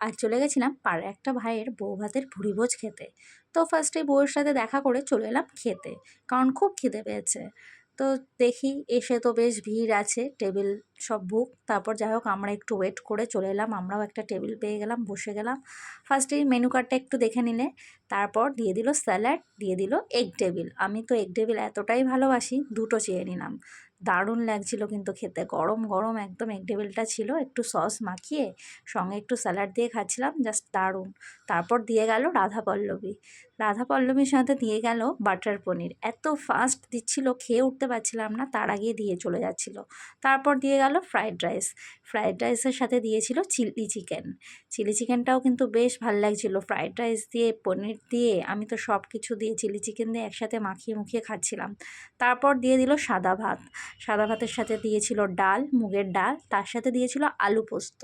আর চলে গেছিলাম পাড়ার একটা ভাইয়ের বউ ভাতের ভুরিভোজ খেতে। তো ফার্স্টে বউয়ের সাথে দেখা করে চলে এলাম খেতে, কারণ খুব খিদে পেয়েছে। তো দেখি এসে তো বেশ ভিড় আছে, টেবিল সব বুক। তারপর যাই হোক আমরা একটু ওয়েট করে চলে এলাম, আমরাও একটা টেবিল পেয়ে গেলাম, বসে গেলাম। ফার্স্টেই মেনু কার্ডটা একটু দেখে নিলে, তারপর দিয়ে দিল স্যালাড, দিয়ে দিল এগ টেবিল। আমি তো এগ টেবিল এতটাই ভালোবাসি, দুটো চেয়ে নিলাম। দারুণ লাগছিল কিন্তু খেতে, গরম গরম একদম এগ টেবিলটা ছিল, একটু সস মাখিয়ে সঙ্গে একটু স্যালাড দিয়ে খাচ্ছিলাম, জাস্ট দারুণ। তারপর দিয়ে গেল রাধা পল্লবী। রাধা পল্লবীর সাথে দিয়ে গেল বাটার পনির। এত ফাস্ট দিচ্ছিল, খেয়ে উঠতে পারছিলাম না, তার আগেই দিয়ে চলে যাচ্ছিল। তারপর দিয়ে গেল ফ্রাইড রাইস। ফ্রাইড রাইসের সাথে দিয়েছিল চিলি চিকেন। চিলি চিকেনটাও কিন্তু বেশ ভালো লাগছিলো, ফ্রাইড রাইস দিয়ে পনির দিয়ে আমি তো সব কিছু দিয়ে চিলি চিকেন দিয়ে একসাথে মাখিয়ে মুখিয়ে খাচ্ছিলাম। তারপর দিয়ে দিল সাদা ভাত। সাদা ভাতের সাথে দিয়েছিল ডাল, মুগের ডাল, তার সাথে দিয়েছিল আলু পোস্ত।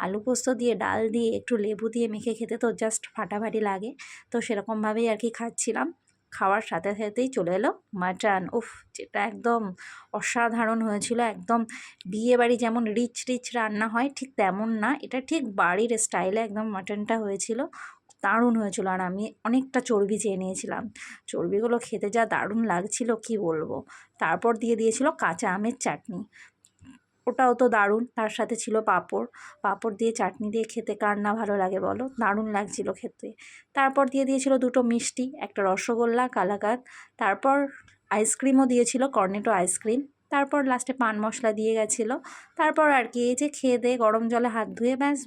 আলু পোস্ত দিয়ে ডাল দিয়ে একটু লেবু দিয়ে মেখে খেতে তো জাস্ট ফাটাফাটি লাগে। তো সেরকমভাবেই আর কি খাচ্ছিলাম। খাওয়ার সাথে সাথেই চলে এলো মাটন। উফ, যেটা একদম অসাধারণ হয়েছিল। একদম বিয়েবাড়ি যেমন রিচ রিচ রান্না হয় ঠিক তেমন না, এটা ঠিক বাড়ির স্টাইলে একদম মাটনটা হয়েছিল। দারুণ হয়েছিল। আর আমি অনেকটা চর্বি চেয়ে নিয়েছিলাম, চর্বিগুলো খেতে যা দারুণ লাগছিল কি বলবো। তারপর দিয়ে দিয়েছিল কাঁচা আমের চাটনি, ওটাও তো দারুণ। তার সাথে ছিল পাঁপড়। পাঁপড় দিয়ে চাটনি দিয়ে খেতে কার না ভালো লাগে বলো, দারুণ লাগছিল খেতে। তারপর দিয়ে দিয়েছিল দুটো মিষ্টি, একটা রসগোল্লা কালাকাঁদ। তারপর আইসক্রিমও দিয়েছিল, কর্নেটো আইসক্রিম। তারপর লাস্টে পান মশলা দিয়ে গেছিলো। তারপর আর কি এই যে খেয়ে দিয়ে গরম জলে হাত ধুয়ে ব্যাস